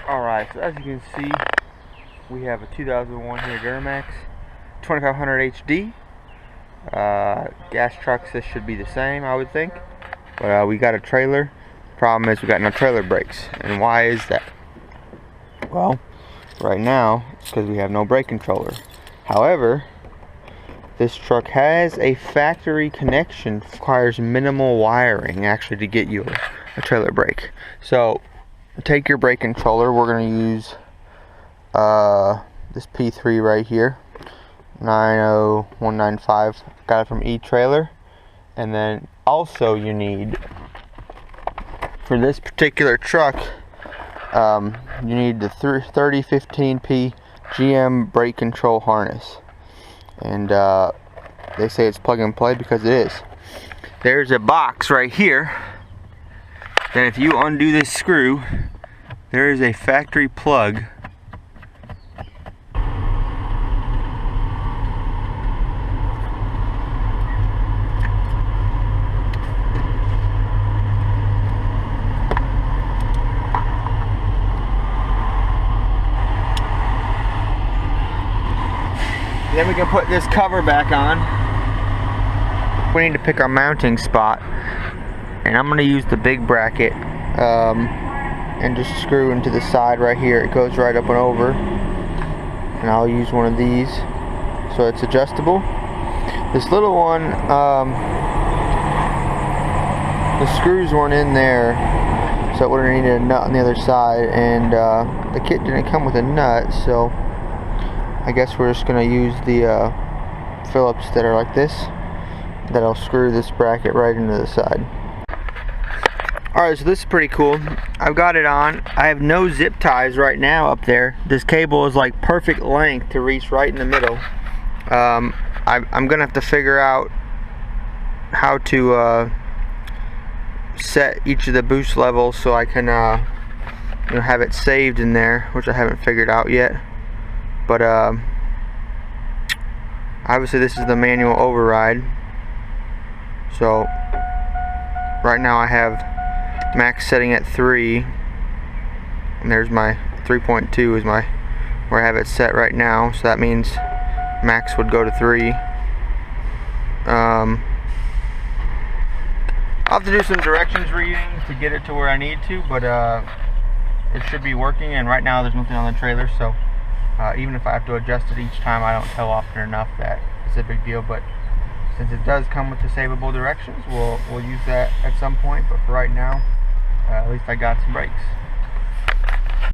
Alright, so as you can see, we have a 2001 here Duramax 2500 HD. Gas trucks, this should be the same, I would think. But we got a trailer. Problem is we got no trailer brakes. And why is that? Well, right now, it's because we have no brake controller. However, this truck has a factory connection, requires minimal wiring actually to get you a trailer brake. So take your brake controller. We're going to use this P3 right here, 90195. Got it from E-Trailer. And then also you need, for this particular truck, you need the 3015P GM brake control harness. And they say it's plug and play because it is. There's a box right here that if you undo this screw, there is a factory plug . Then we can put this cover back on. We need to pick our mounting spot, and I'm going to use the big bracket and just screw into the side right here. It goes right up and over, and I'll use one of these so it's adjustable. This little one, the screws weren't in there, so it would have needed a nut on the other side, and the kit didn't come with a nut, so I guess we're just going to use the Phillips that are like this. That'll screw this bracket right into the side. Alright, so this is pretty cool. I've got it on. I have no zip ties right now up there. This cable is like perfect length to reach right in the middle. I'm going to have to figure out how to set each of the boost levels so I can have it saved in there, which I haven't figured out yet. But obviously this is the manual override. So right now I have max setting at 3, and there's my 3.2 is my where I have it set right now. So that means max would go to 3. I'll have to do some directions reading to get it to where I need to, but it should be working. And right now there's nothing on the trailer, so even if I have to adjust it each time, I don't tell often enough that it's a big deal. But since it does come with the savable directions, we'll use that at some point. But for right now, at least I got some brakes.